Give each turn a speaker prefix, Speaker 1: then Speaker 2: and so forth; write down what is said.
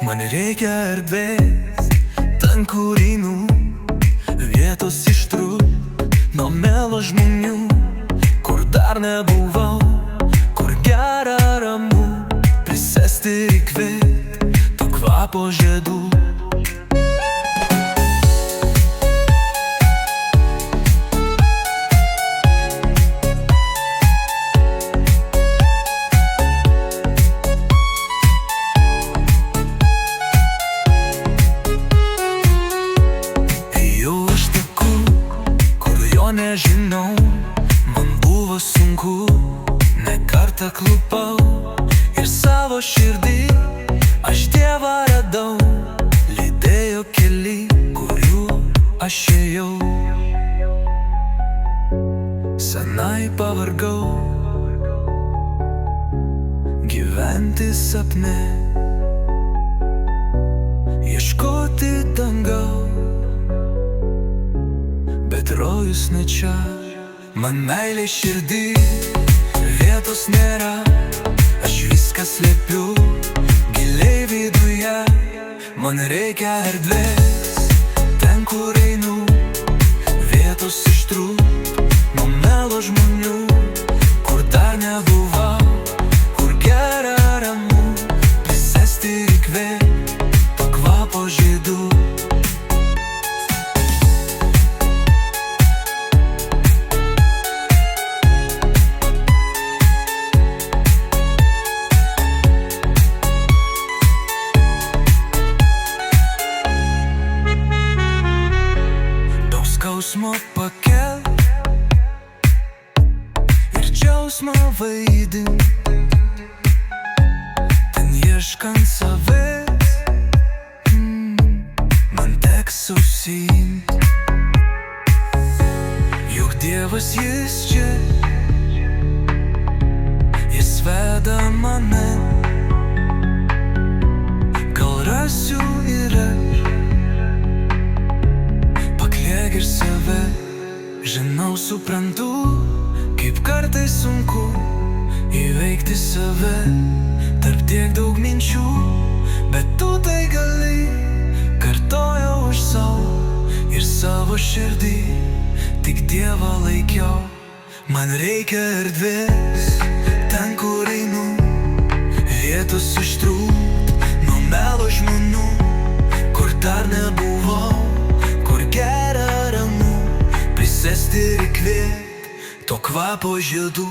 Speaker 1: Man reikia erdvės, ten kūrinių, vietos ištrūkt nuo melo žmonių, kur dar nebuvau, kur gera ramu, prisėsti ir įkvėpt to kvapo žiedų.
Speaker 2: Nežinau, man buvo sunku, ne kartą klupau ir savo širdį aš Dievą radau, lydėjo keli, kuriuo aš ėjau. Senai pavargau gyventi sapne, ieškoti dangaus, bet rojus ne čia. Man meilė širdį vietos nėra, aš viską slėpiu giliai viduje. Man reikia erdvės, ten kur einu, vietos ištrūkt nuo melo žmonių, kur dar nebuvau, kur gera ramu, prisėsti ir įkvėpt to kvapo žiedų. Skausmo pakelk ir džiausmą vaidink, ten ieškant savęs, man teks susiimt. Juk Dievas jis čia, jis veda mane, gal rasiu ir aš ir save. Žinau, suprantu, kaip kartais sunku įveikti save tarp tiek daug minčių, bet tu tai gali, kartojau aš savo ir savo širdį tik Dievą laikiau. Man reikia erdvės, ten kur einu, vietos ištrūkt nuo melo žmonių, kur dar nebuvau, kur gera ramu, prisėsti ir įkvėpt to kvapo žiedų.